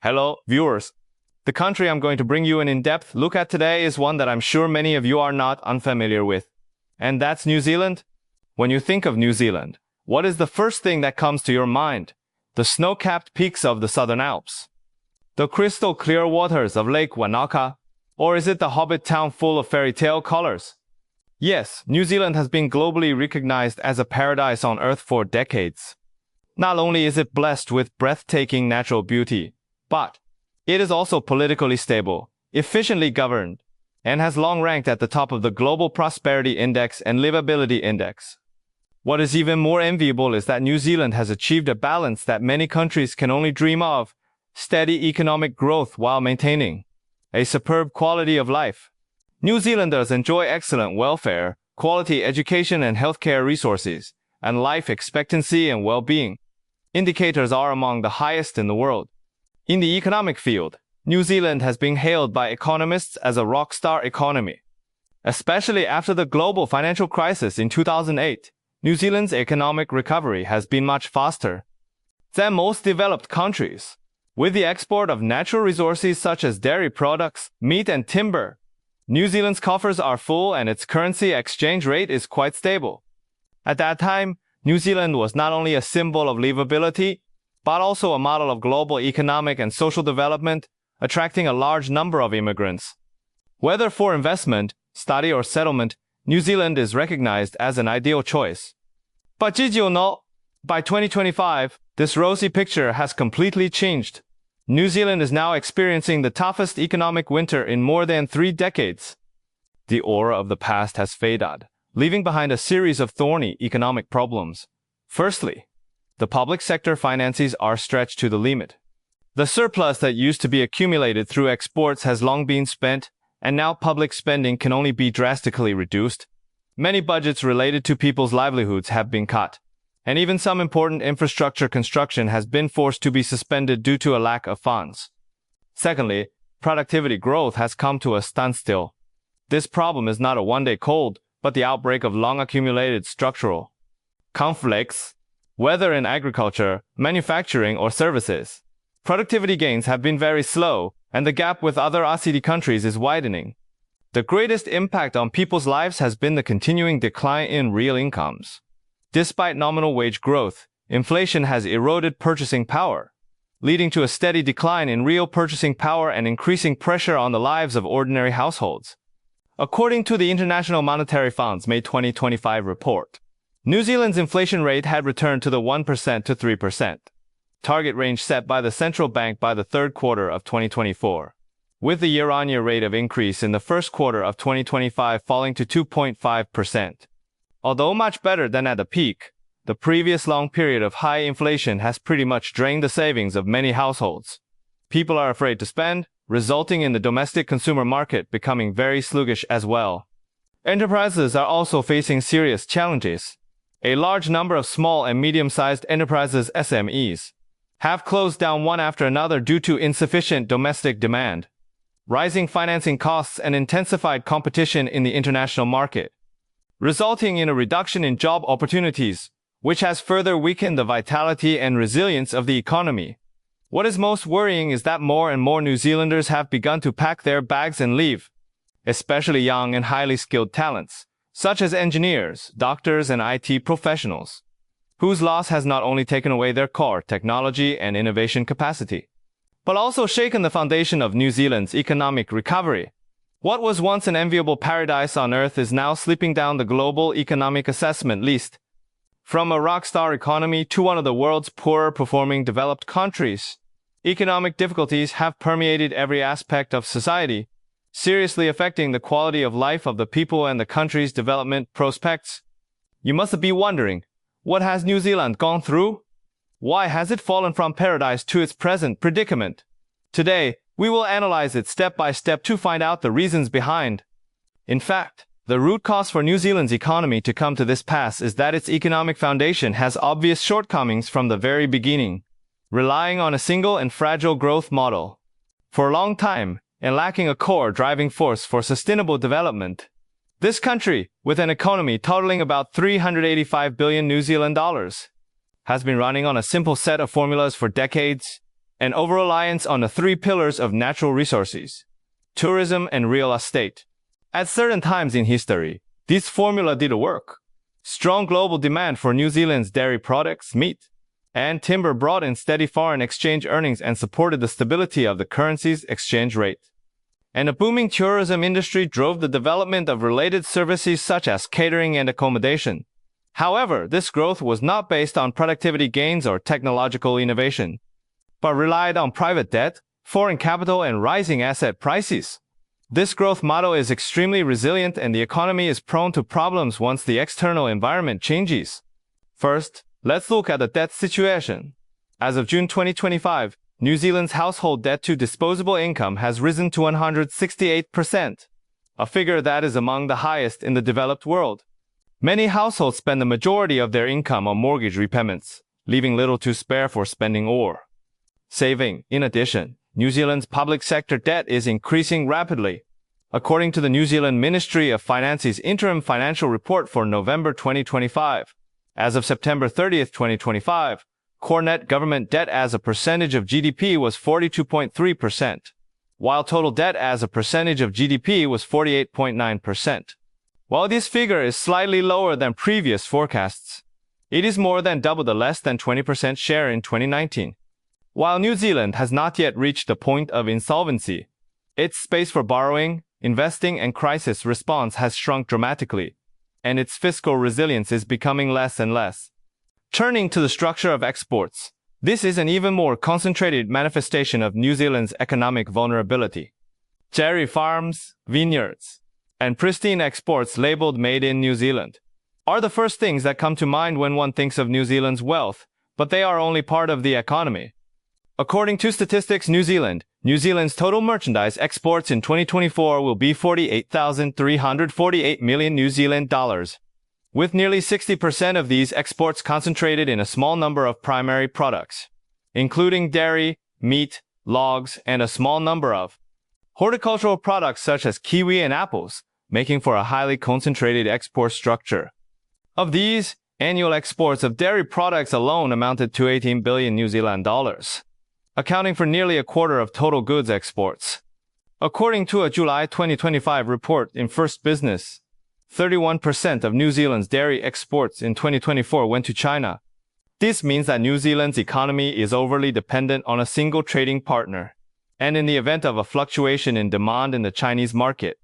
Hello, viewers. The country I'm going to bring you an in-depth look at today is one that I'm sure many of you are not unfamiliar with. And that's New Zealand. When you think of New Zealand, what is the first thing that comes to your mind? The snow-capped peaks of the Southern Alps? The crystal-clear waters of Lake Wanaka? Or is it the Hobbit town full of fairy tale colors? Yes, New Zealand has been globally recognized as a paradise on Earth for decades. Not only is it blessed with breathtaking natural beauty, but it is also politically stable, efficiently governed, and has long ranked at the top of the Global Prosperity Index and Livability Index. What is even more enviable is that New Zealand has achieved a balance that many countries can only dream of: steady economic growth while maintaining a superb quality of life. New Zealanders enjoy excellent welfare, quality education and healthcare resources, and life expectancy and well-being indicators are among the highest in the world. In the economic field, New Zealand has been hailed by economists as a rock-star economy. Especially after the global financial crisis in 2008, New Zealand's economic recovery has been much faster than most developed countries. With the export of natural resources such as dairy products, meat and timber, New Zealand's coffers are full and its currency exchange rate is quite stable. At that time, New Zealand was not only a symbol of livability, but also a model of global economic and social development, attracting a large number of immigrants. Whether for investment, study or settlement, New Zealand is recognized as an ideal choice. But did you know? By 2025, this rosy picture has completely changed. New Zealand is now experiencing the toughest economic winter in more than 3 decades. The aura of the past has faded, leaving behind a series of thorny economic problems. Firstly, the public sector finances are stretched to the limit. The surplus that used to be accumulated through exports has long been spent, and now public spending can only be drastically reduced. Many budgets related to people's livelihoods have been cut, and even some important infrastructure construction has been forced to be suspended due to a lack of funds. Secondly, productivity growth has come to a standstill. This problem is not a one-day cold, but the outbreak of long-accumulated structural conflicts. Whether in agriculture, manufacturing, or services, productivity gains have been very slow, and the gap with other OECD countries is widening. The greatest impact on people's lives has been the continuing decline in real incomes. Despite nominal wage growth, inflation has eroded purchasing power, leading to a steady decline in real purchasing power and increasing pressure on the lives of ordinary households. According to the International Monetary Fund's May 2025 report, New Zealand's inflation rate had returned to the 1% to 3% target range set by the central bank by the third quarter of 2024, with the year-on-year rate of increase in the first quarter of 2025 falling to 2.5%. Although much better than at the peak, the previous long period of high inflation has pretty much drained the savings of many households. People are afraid to spend, resulting in the domestic consumer market becoming very sluggish as well. Enterprises are also facing serious challenges. A large number of small and medium-sized enterprises (SMEs) have closed down one after another due to insufficient domestic demand, rising financing costs, and intensified competition in the international market, resulting in a reduction in job opportunities, which has further weakened the vitality and resilience of the economy. What is most worrying is that more and more New Zealanders have begun to pack their bags and leave, especially young and highly skilled talents, such as engineers, doctors, and IT professionals, whose loss has not only taken away their core technology and innovation capacity, but also shaken the foundation of New Zealand's economic recovery. What was once an enviable paradise on Earth is now slipping down the global economic assessment list. From a rock-star economy to one of the world's poorer-performing developed countries, economic difficulties have permeated every aspect of society, seriously affecting the quality of life of the people and the country's development prospects. You must be wondering, what has New Zealand gone through? Why has it fallen from paradise to its present predicament? Today, we will analyze it step by step to find out the reasons behind. In fact, the root cause for New Zealand's economy to come to this pass is that its economic foundation has obvious shortcomings from the very beginning, relying on a single and fragile growth model for a long time, and lacking a core driving force for sustainable development. This country, with an economy totaling about 385 billion New Zealand dollars, has been running on a simple set of formulas for decades, and over-reliance on the three pillars of natural resources, tourism and real estate. At certain times in history, this formula did work. Strong global demand for New Zealand's dairy products, meat, and timber brought in steady foreign exchange earnings and supported the stability of the currency's exchange rate. And a booming tourism industry drove the development of related services such as catering and accommodation. However, this growth was not based on productivity gains or technological innovation, but relied on private debt, foreign capital, and rising asset prices. This growth model is extremely resilient and the economy is prone to problems once the external environment changes. First, let's look at the debt situation. As of June 2025, New Zealand's household debt to disposable income has risen to 168%, a figure that is among the highest in the developed world. Many households spend the majority of their income on mortgage repayments, leaving little to spare for spending or saving. In addition, New Zealand's public sector debt is increasing rapidly. According to the New Zealand Ministry of Finance's interim financial report for November 2025, as of September 30, 2025, core net government debt as a percentage of GDP was 42.3%, while total debt as a percentage of GDP was 48.9%. While this figure is slightly lower than previous forecasts, it is more than double the less than 20% share in 2019. While New Zealand has not yet reached the point of insolvency, its space for borrowing, investing, and crisis response has shrunk dramatically, and its fiscal resilience is becoming less and less. Turning to the structure of exports, this is an even more concentrated manifestation of New Zealand's economic vulnerability. Dairy farms, vineyards, and pristine exports labeled Made in New Zealand are the first things that come to mind when one thinks of New Zealand's wealth, but they are only part of the economy. According to Statistics New Zealand's total merchandise exports in 2024 will be 48,348 million New Zealand dollars, with nearly 60% of these exports concentrated in a small number of primary products, including dairy, meat, logs, and a small number of horticultural products such as kiwi and apples, making for a highly concentrated export structure. Of these, annual exports of dairy products alone amounted to 18 billion New Zealand dollars, accounting for nearly a quarter of total goods exports. According to a July 2025 report in First Business, 31% of New Zealand's dairy exports in 2024 went to China. This means that New Zealand's economy is overly dependent on a single trading partner, and in the event of a fluctuation in demand in the Chinese market,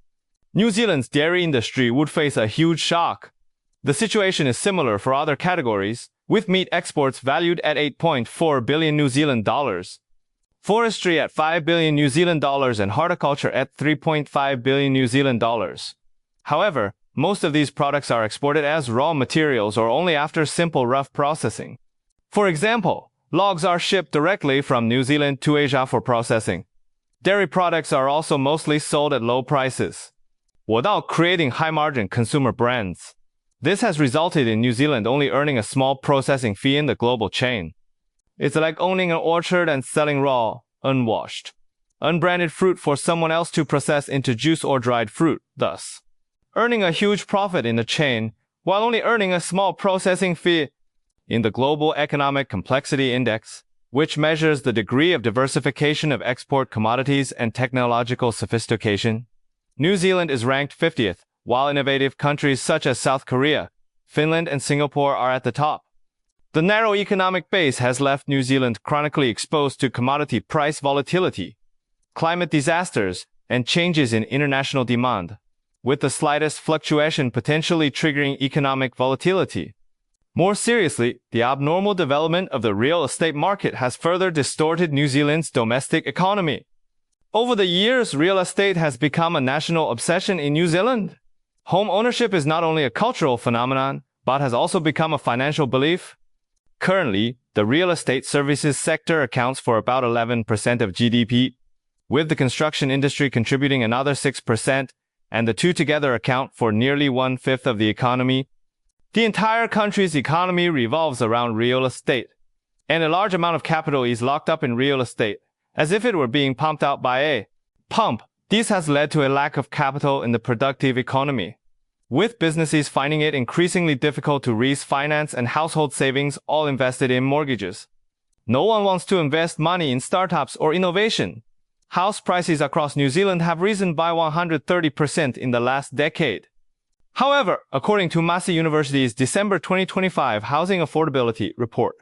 New Zealand's dairy industry would face a huge shock. The situation is similar for other categories, with meat exports valued at 8.4 billion New Zealand dollars, forestry at 5 billion New Zealand dollars, and horticulture at 3.5 billion New Zealand dollars. However, most of these products are exported as raw materials or only after simple rough processing. For example, logs are shipped directly from New Zealand to Asia for processing. Dairy products are also mostly sold at low prices, without creating high-margin consumer brands. This has resulted in New Zealand only earning a small processing fee in the global chain. It's like owning an orchard and selling raw, unwashed, unbranded fruit for someone else to process into juice or dried fruit, thus earning a huge profit in the chain, while only earning a small processing fee. In the Global Economic Complexity Index, which measures the degree of diversification of export commodities and technological sophistication, New Zealand is ranked 50th, while innovative countries such as South Korea, Finland, and Singapore are at the top. The narrow economic base has left New Zealand chronically exposed to commodity price volatility, climate disasters, and changes in international demand, with the slightest fluctuation potentially triggering economic volatility. More seriously, the abnormal development of the real estate market has further distorted New Zealand's domestic economy. Over the years, real estate has become a national obsession in New Zealand. Home ownership is not only a cultural phenomenon, but has also become a financial belief. Currently, the real estate services sector accounts for about 11% of GDP, with the construction industry contributing another 6%, and the two together account for nearly 1/5 of the economy. The entire country's economy revolves around real estate, and a large amount of capital is locked up in real estate, as if it were being pumped out by a pump. This has led to a lack of capital in the productive economy, with businesses finding it increasingly difficult to raise finance and household savings all invested in mortgages. No one wants to invest money in startups or innovation. House prices across New Zealand have risen by 130% in the last decade. However, according to Massey University's December 2025 Housing Affordability Report,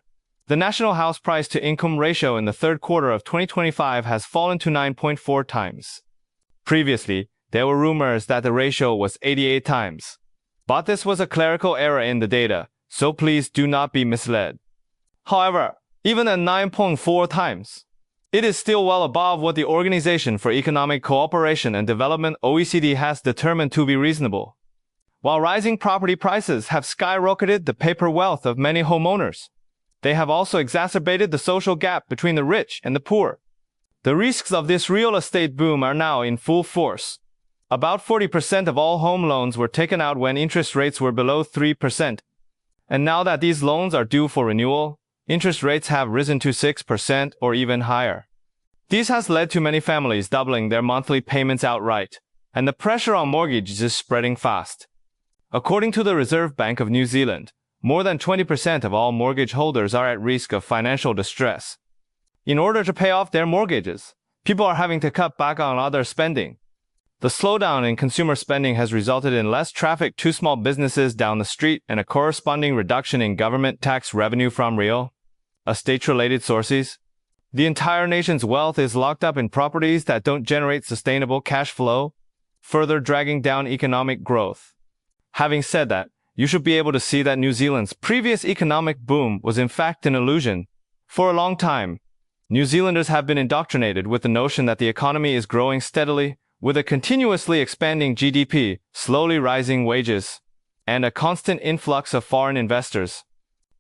the national house price-to-income ratio in the third quarter of 2025 has fallen to 9.4 times. Previously, there were rumors that the ratio was 88 times. But this was a clerical error in the data, so please do not be misled. However, even at 9.4 times, it is still well above what the Organization for Economic Cooperation and Development (OECD) has determined to be reasonable. While rising property prices have skyrocketed the paper wealth of many homeowners, they have also exacerbated the social gap between the rich and the poor. The risks of this real estate boom are now in full force. About 40% of all home loans were taken out when interest rates were below 3%. And now that these loans are due for renewal, interest rates have risen to 6% or even higher. This has led to many families doubling their monthly payments outright, and the pressure on mortgages is spreading fast. According to the Reserve Bank of New Zealand, more than 20% of all mortgage holders are at risk of financial distress. In order to pay off their mortgages, people are having to cut back on other spending. The slowdown in consumer spending has resulted in less traffic to small businesses down the street and a corresponding reduction in government tax revenue from real estate-related sources. The entire nation's wealth is locked up in properties that don't generate sustainable cash flow, further dragging down economic growth. Having said that, you should be able to see that New Zealand's previous economic boom was in fact an illusion. For a long time, New Zealanders have been indoctrinated with the notion that the economy is growing steadily, with a continuously expanding GDP, slowly rising wages, and a constant influx of foreign investors.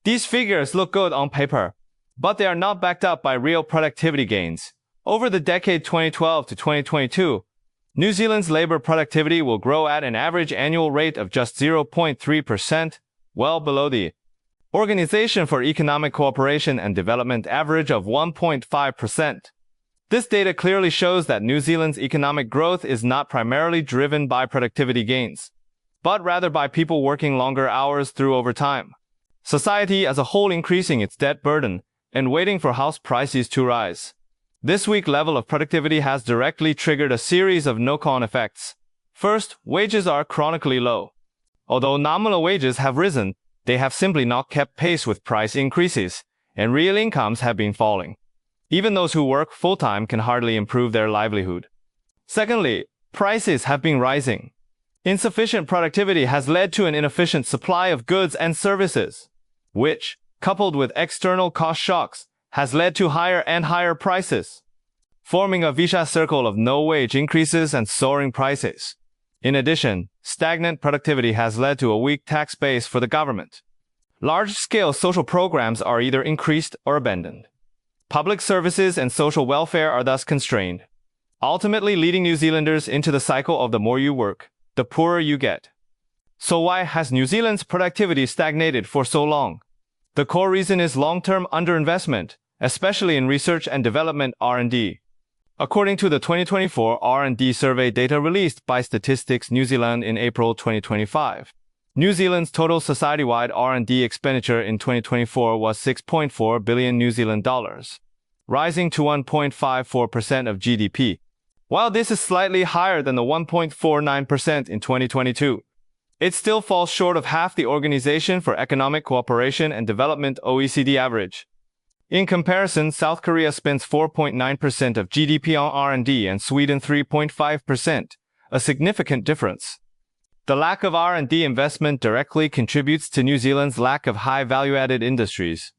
These figures look good on paper, but they are not backed up by real productivity gains. Over the decade 2012 to 2022, New Zealand's labor productivity will grow at an average annual rate of just 0.3%, well below the Organization for Economic Cooperation and Development average of 1.5%. This data clearly shows that New Zealand's economic growth is not primarily driven by productivity gains, but rather by people working longer hours through overtime, society as a whole increasing its debt burden, and waiting for house prices to rise. This weak level of productivity has directly triggered a series of knock-on effects. First, wages are chronically low. Although nominal wages have risen, they have simply not kept pace with price increases, and real incomes have been falling. Even those who work full-time can hardly improve their livelihood. Secondly, prices have been rising. Insufficient productivity has led to an inefficient supply of goods and services, which, coupled with external cost shocks, has led to higher and higher prices, forming a vicious circle of no wage increases and soaring prices. In addition, stagnant productivity has led to a weak tax base for the government. Large-scale social programs are either increased or abandoned. Public services and social welfare are thus constrained, ultimately leading New Zealanders into the cycle of the more you work, the poorer you get. So why has New Zealand's productivity stagnated for so long? The core reason is long-term underinvestment, especially in research and development R&D. According to the 2024 R&D survey data released by Statistics New Zealand in April 2025, New Zealand's total society-wide R&D expenditure in 2024 was 6.4 billion New Zealand dollars, rising to 1.54% of GDP. While this is slightly higher than the 1.49% in 2022, it still falls short of half the Organization for Economic Cooperation and Development (OECD) average. In comparison, South Korea spends 4.9% of GDP on R&D and Sweden 3.5%, a significant difference. The lack of R&D investment directly contributes to New Zealand's lack of high value-added industries.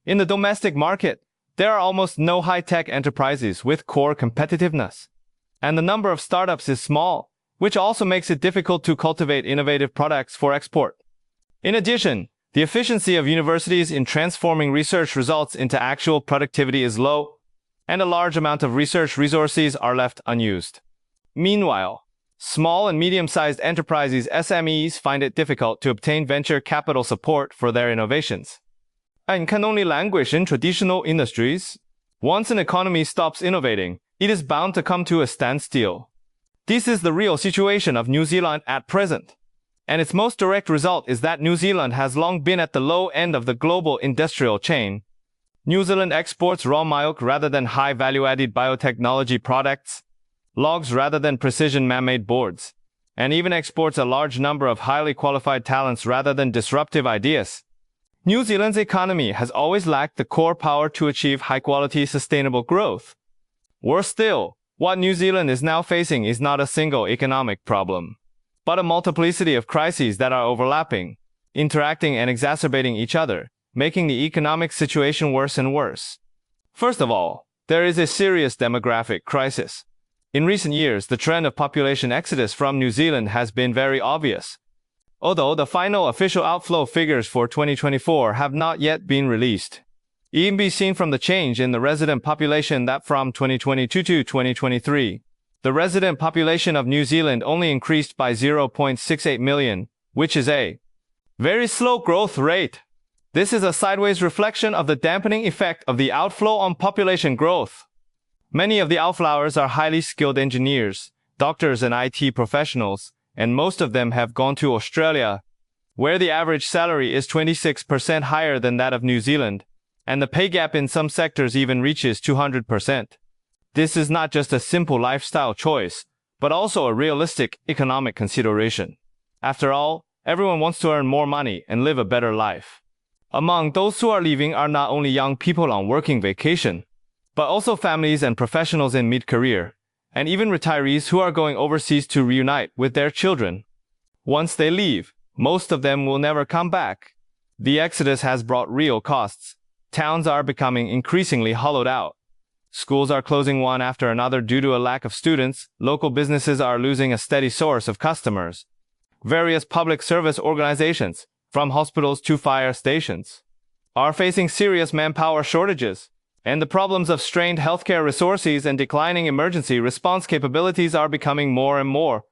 In the domestic market, there are almost no high-tech enterprises with core competitiveness, and the number of startups is small, which also makes it difficult to cultivate innovative products for export. In addition, the efficiency of universities in transforming research results into actual productivity is low, and a large amount of research resources are left unused. Meanwhile, small and medium-sized enterprises (SMEs) find it difficult to obtain venture capital support for their innovations, and can only languish in traditional industries. Once an economy stops innovating, it is bound to come to a standstill. This is the real situation of New Zealand at present, and its most direct result is that New Zealand has long been at the low end of the global industrial chain. New Zealand exports raw milk rather than high value-added biotechnology products, logs rather than precision man-made boards, and even exports a large number of highly qualified talents rather than disruptive ideas. New Zealand's economy has always lacked the core power to achieve high-quality, sustainable growth. Worse still, what New Zealand is now facing is not a single economic problem, but a multiplicity of crises that are overlapping, interacting and exacerbating each other, making the economic situation worse and worse. First of all, there is a serious demographic crisis. In recent years, the trend of population exodus from New Zealand has been very obvious. Although the final official outflow figures for 2024 have not yet been released, it can be seen from the change in the resident population that from 2022 to 2023, the resident population of New Zealand only increased by 0.68 million, which is a very slow growth rate. This is a sideways reflection of the dampening effect of the outflow on population growth. Many of the outflowers are highly skilled engineers, doctors and IT professionals, and most of them have gone to Australia, where the average salary is 26% higher than that of New Zealand, and the pay gap in some sectors even reaches 200%. This is not just a simple lifestyle choice, but also a realistic economic consideration. After all, everyone wants to earn more money and live a better life. Among those who are leaving are not only young people on working vacation, but also families and professionals in mid-career, and even retirees who are going overseas to reunite with their children. Once they leave, most of them will never come back. The exodus has brought real costs. Towns are becoming increasingly hollowed out. Schools are closing one after another due to a lack of students. Local businesses are losing a steady source of customers. Various public service organizations, from hospitals to fire stations, are facing serious manpower shortages. And the problems of strained healthcare resources and declining emergency response capabilities are becoming more and more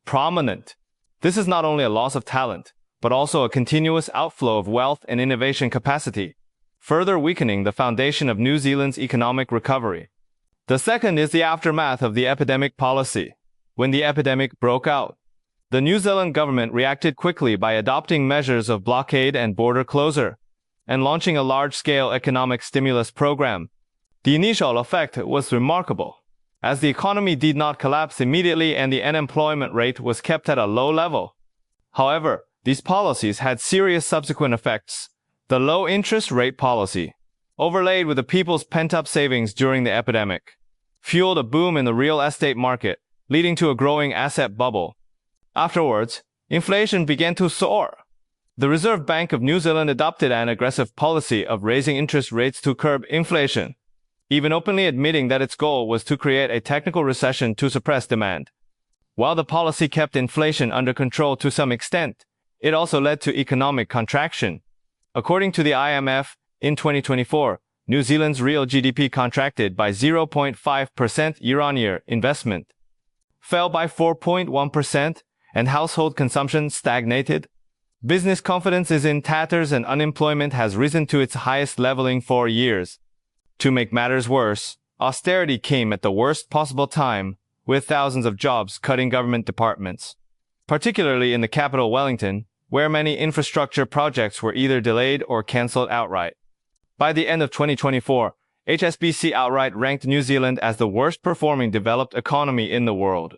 prominent. This is not only a loss of talent, but also a continuous outflow of wealth and innovation capacity, further weakening the foundation of New Zealand's economic recovery. The second is the aftermath of the epidemic policy. When the epidemic broke out, the New Zealand government reacted quickly by adopting measures of blockade and border closure, and launching a large-scale economic stimulus program. The initial effect was remarkable, as the economy did not collapse immediately and the unemployment rate was kept at a low level. However, these policies had serious subsequent effects. The low interest rate policy, overlaid with the people's pent-up savings during the epidemic, fueled a boom in the real estate market, leading to a growing asset bubble. Afterwards, inflation began to soar. The Reserve Bank of New Zealand adopted an aggressive policy of raising interest rates to curb inflation, even openly admitting that its goal was to create a technical recession to suppress demand. While the policy kept inflation under control to some extent, it also led to economic contraction. According to the IMF, in 2024, New Zealand's real GDP contracted by 0.5% year-on-year, investment fell by 4.1%, and household consumption stagnated. Business confidence is in tatters and unemployment has risen to its highest level in 4 years. To make matters worse, austerity came at the worst possible time, with thousands of jobs cutting government departments, particularly in the capital Wellington, where many infrastructure projects were either delayed or cancelled outright. By the end of 2024, HSBC outright ranked New Zealand as the worst-performing developed economy in the world.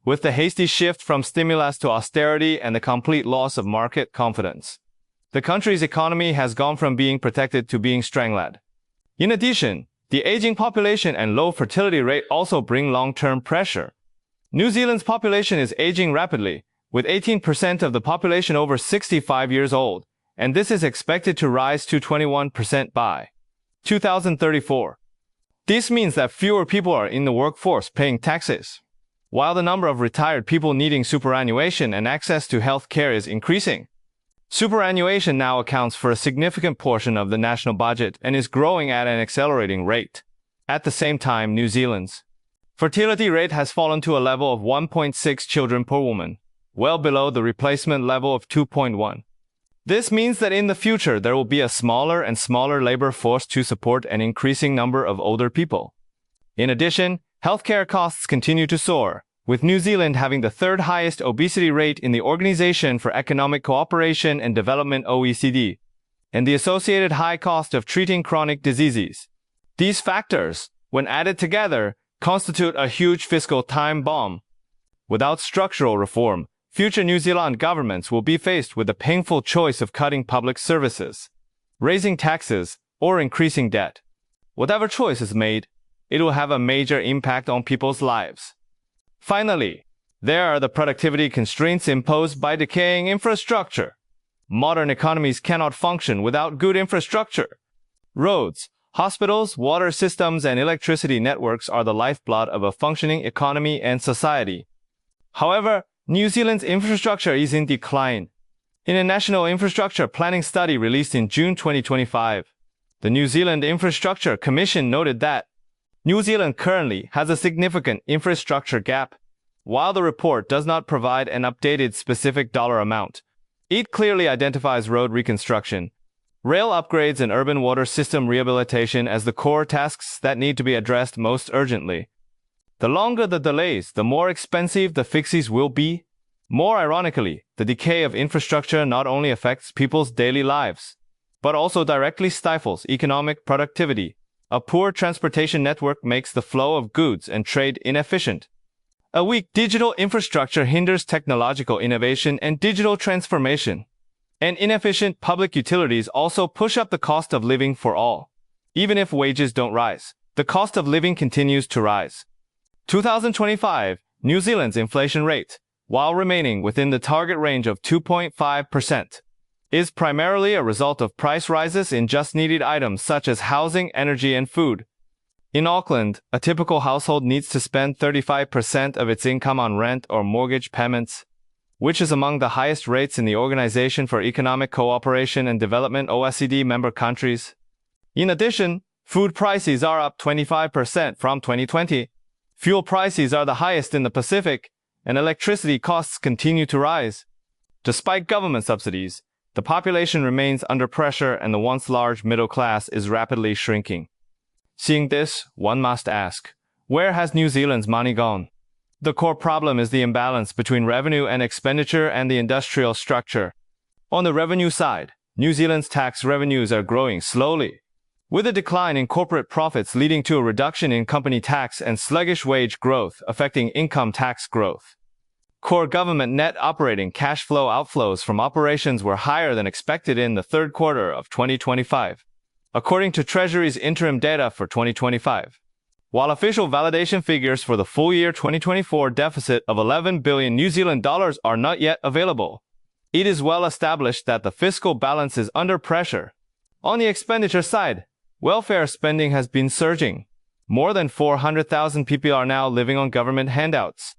With the hasty shift from stimulus to austerity and the complete loss of market confidence, the country's economy has gone from being protected to being strangled. In addition, the aging population and low fertility rate also bring long-term pressure. New Zealand's population is aging rapidly, with 18% of the population over 65 years old, and this is expected to rise to 21% by 2034. This means that fewer people are in the workforce paying taxes, while the number of retired people needing superannuation and access to health care is increasing. Superannuation now accounts for a significant portion of the national budget and is growing at an accelerating rate. At the same time, New Zealand's fertility rate has fallen to a level of 1.6 children per woman, well below the replacement level of 2.1. This means that in the future there will be a smaller and smaller labor force to support an increasing number of older people. In addition, healthcare costs continue to soar, with New Zealand having the third highest obesity rate in the Organization for Economic Cooperation and Development (OECD). and the associated high cost of treating chronic diseases. These factors, when added together, constitute a huge fiscal time bomb. Without structural reform, future New Zealand governments will be faced with the painful choice of cutting public services, raising taxes, or increasing debt. Whatever choice is made, it will have a major impact on people's lives. Finally, there are the productivity constraints imposed by decaying infrastructure. Modern economies cannot function without good infrastructure. Roads, hospitals, water systems, and electricity networks are the lifeblood of a functioning economy and society. However, New Zealand's infrastructure is in decline. In a national infrastructure planning study released in June 2025, the New Zealand Infrastructure Commission noted that New Zealand currently has a significant infrastructure gap. While the report does not provide an updated specific dollar amount, it clearly identifies road reconstruction, rail upgrades, and urban water system rehabilitation as the core tasks that need to be addressed most urgently. The longer the delays, the more expensive the fixes will be. More ironically, the decay of infrastructure not only affects people's daily lives, but also directly stifles economic productivity. A poor transportation network makes the flow of goods and trade inefficient. A weak digital infrastructure hinders technological innovation and digital transformation. And inefficient public utilities also push up the cost of living for all. Even if wages don't rise, the cost of living continues to rise. 2025, New Zealand's inflation rate, while remaining within the target range of 2.5%, is primarily a result of price rises in just-needed items such as housing, energy, and food. In Auckland, a typical household needs to spend 35% of its income on rent or mortgage payments, which is among the highest rates in the Organization for Economic Cooperation and Development (OECD) member countries. In addition, food prices are up 25% from 2020. Fuel prices are the highest in the Pacific, and electricity costs continue to rise. Despite government subsidies, the population remains under pressure and the once large middle class is rapidly shrinking. Seeing this, one must ask, where has New Zealand's money gone? The core problem is the imbalance between revenue and expenditure and the industrial structure. On the revenue side, New Zealand's tax revenues are growing slowly, with a decline in corporate profits leading to a reduction in company tax and sluggish wage growth affecting income tax growth. Core government net operating cash flow outflows from operations were higher than expected in the third quarter of 2025, according to Treasury's interim data for 2025. While official validation figures for the full year 2024 deficit of 11 billion New Zealand dollars are not yet available, it is well established that the fiscal balance is under pressure. On the expenditure side, welfare spending has been surging. More than 400,000 people are now living on government handouts.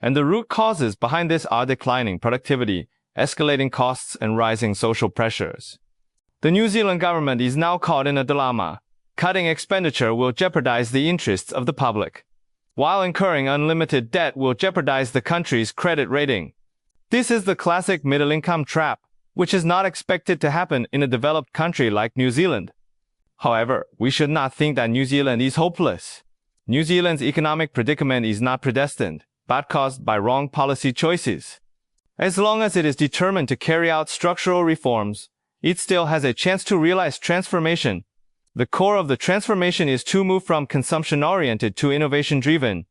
And the root causes behind this are declining productivity, escalating costs, and rising social pressures. The New Zealand government is now caught in a dilemma. Cutting expenditure will jeopardize the interests of the public, while incurring unlimited debt will jeopardize the country's credit rating. This is the classic middle-income trap, which is not expected to happen in a developed country like New Zealand. However, we should not think that New Zealand is hopeless. New Zealand's economic predicament is not predestined, but caused by wrong policy choices. As long as it is determined to carry out structural reforms, it still has a chance to realize transformation. The core of the transformation is to move from consumption-oriented to innovation-driven.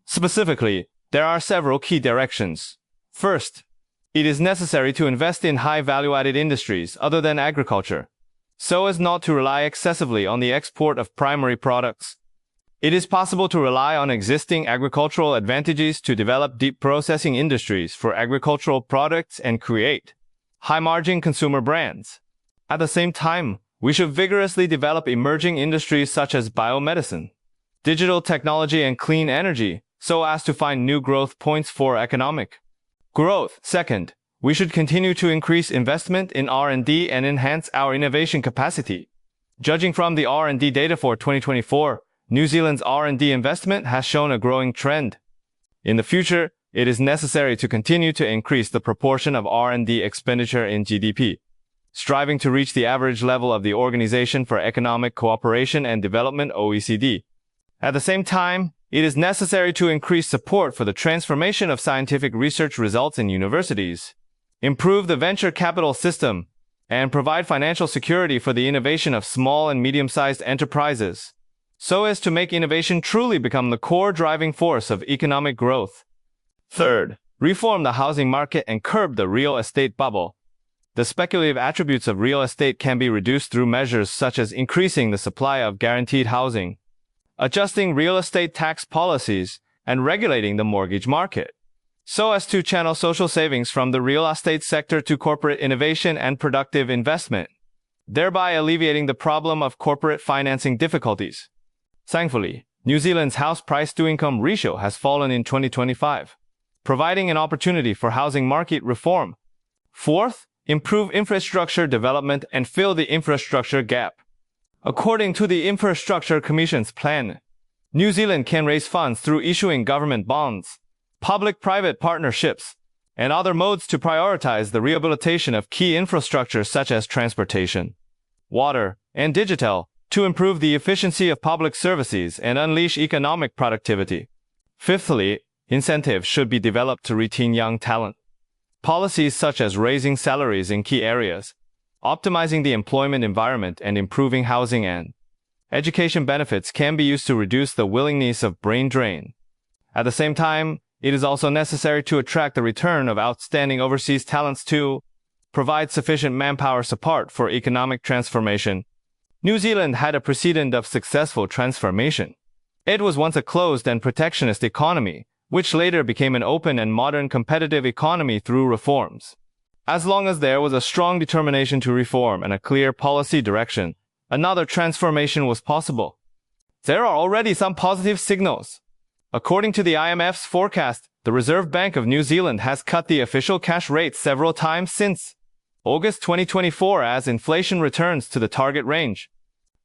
Specifically, there are several key directions. First, it is necessary to invest in high value-added industries other than agriculture, so as not to rely excessively on the export of primary products. It is possible to rely on existing agricultural advantages to develop deep processing industries for agricultural products and create high-margin consumer brands. At the same time, we should vigorously develop emerging industries such as biomedicine, digital technology, and clean energy, so as to find new growth points for economic growth. Second, we should continue to increase investment in R&D and enhance our innovation capacity. Judging from the R&D data for 2024, New Zealand's R&D investment has shown a growing trend. In the future, it is necessary to continue to increase the proportion of R&D expenditure in GDP, striving to reach the average level of the Organization for Economic Cooperation and Development (OECD). At the same time, it is necessary to increase support for the transformation of scientific research results in universities, improve the venture capital system, and provide financial security for the innovation of small and medium-sized enterprises, so as to make innovation truly become the core driving force of economic growth. Third, reform the housing market and curb the real estate bubble. The speculative attributes of real estate can be reduced through measures such as increasing the supply of guaranteed housing, adjusting real estate tax policies, and regulating the mortgage market, so as to channel social savings from the real estate sector to corporate innovation and productive investment, thereby alleviating the problem of corporate financing difficulties. Thankfully, New Zealand's house price-to-income ratio has fallen in 2025, providing an opportunity for housing market reform. Fourth, improve infrastructure development and fill the infrastructure gap. According to the Infrastructure Commission's plan, New Zealand can raise funds through issuing government bonds, public-private partnerships, and other modes to prioritize the rehabilitation of key infrastructure such as transportation, water, and digital, to improve the efficiency of public services and unleash economic productivity. Fifthly, incentives should be developed to retain young talent. Policies such as raising salaries in key areas, optimizing the employment environment, and improving housing and education benefits can be used to reduce the willingness of brain drain. At the same time, it is also necessary to attract the return of outstanding overseas talents to provide sufficient manpower support for economic transformation. New Zealand had a precedent of successful transformation. It was once a closed and protectionist economy, which later became an open and modern competitive economy through reforms. As long as there was a strong determination to reform and a clear policy direction, another transformation was possible. There are already some positive signals. According to the IMF's forecast, the Reserve Bank of New Zealand has cut the official cash rate several times since August 2024 as inflation returns to the target range.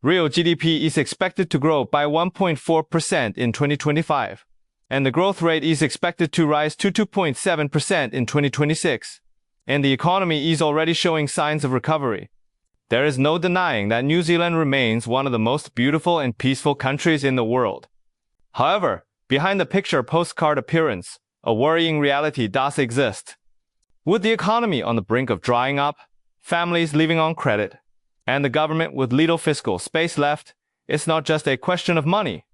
Real GDP is expected to grow by 1.4% in 2025, and the growth rate is expected to rise to 2.7% in 2026, and the economy is already showing signs of recovery. There is no denying that New Zealand remains one of the most beautiful and peaceful countries in the world. However, behind the picture postcard appearance, a worrying reality does exist. With the economy on the brink of drying up, families living on credit, and the government with little fiscal space left, it's not just a question of money.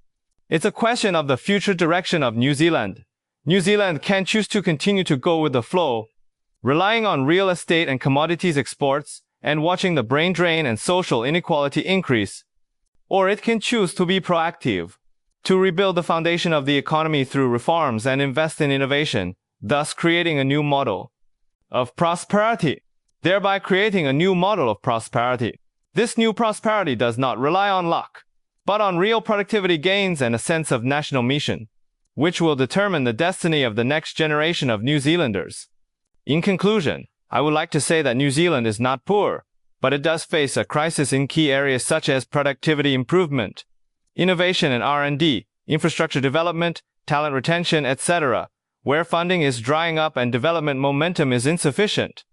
It's a question of the future direction of New Zealand. New Zealand can choose to continue to go with the flow, relying on real estate and commodities exports, and watching the brain drain and social inequality increase. Or it can choose to be proactive, to rebuild the foundation of the economy through reforms and invest in innovation, thus creating a new model of prosperity, thereby creating a new model of prosperity. This new prosperity does not rely on luck, but on real productivity gains and a sense of national mission, which will determine the destiny of the next generation of New Zealanders. In conclusion, I would like to say that New Zealand is not poor, but it does face a crisis in key areas such as productivity improvement, innovation and R&D, infrastructure development, talent retention, etc., where funding is drying up and development momentum is insufficient.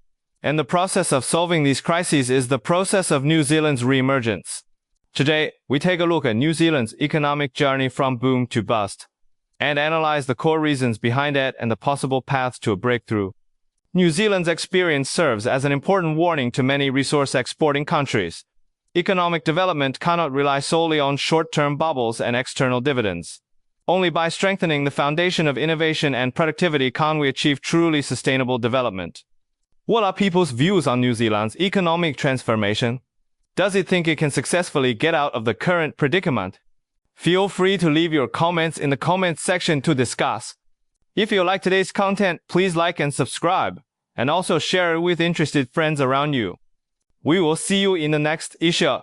And the process of solving these crises is the process of New Zealand's re-emergence. Today, we take a look at New Zealand's economic journey from boom to bust, and analyze the core reasons behind it and the possible paths to a breakthrough. New Zealand's experience serves as an important warning to many resource-exporting countries. Economic development cannot rely solely on short-term bubbles and external dividends. Only by strengthening the foundation of innovation and productivity can we achieve truly sustainable development. What are people's views on New Zealand's economic transformation? Does it think it can successfully get out of the current predicament? Feel free to leave your comments in the comments section to discuss. If you like today's content, please like and subscribe, and also share it with interested friends around you. We will see you in the next issue.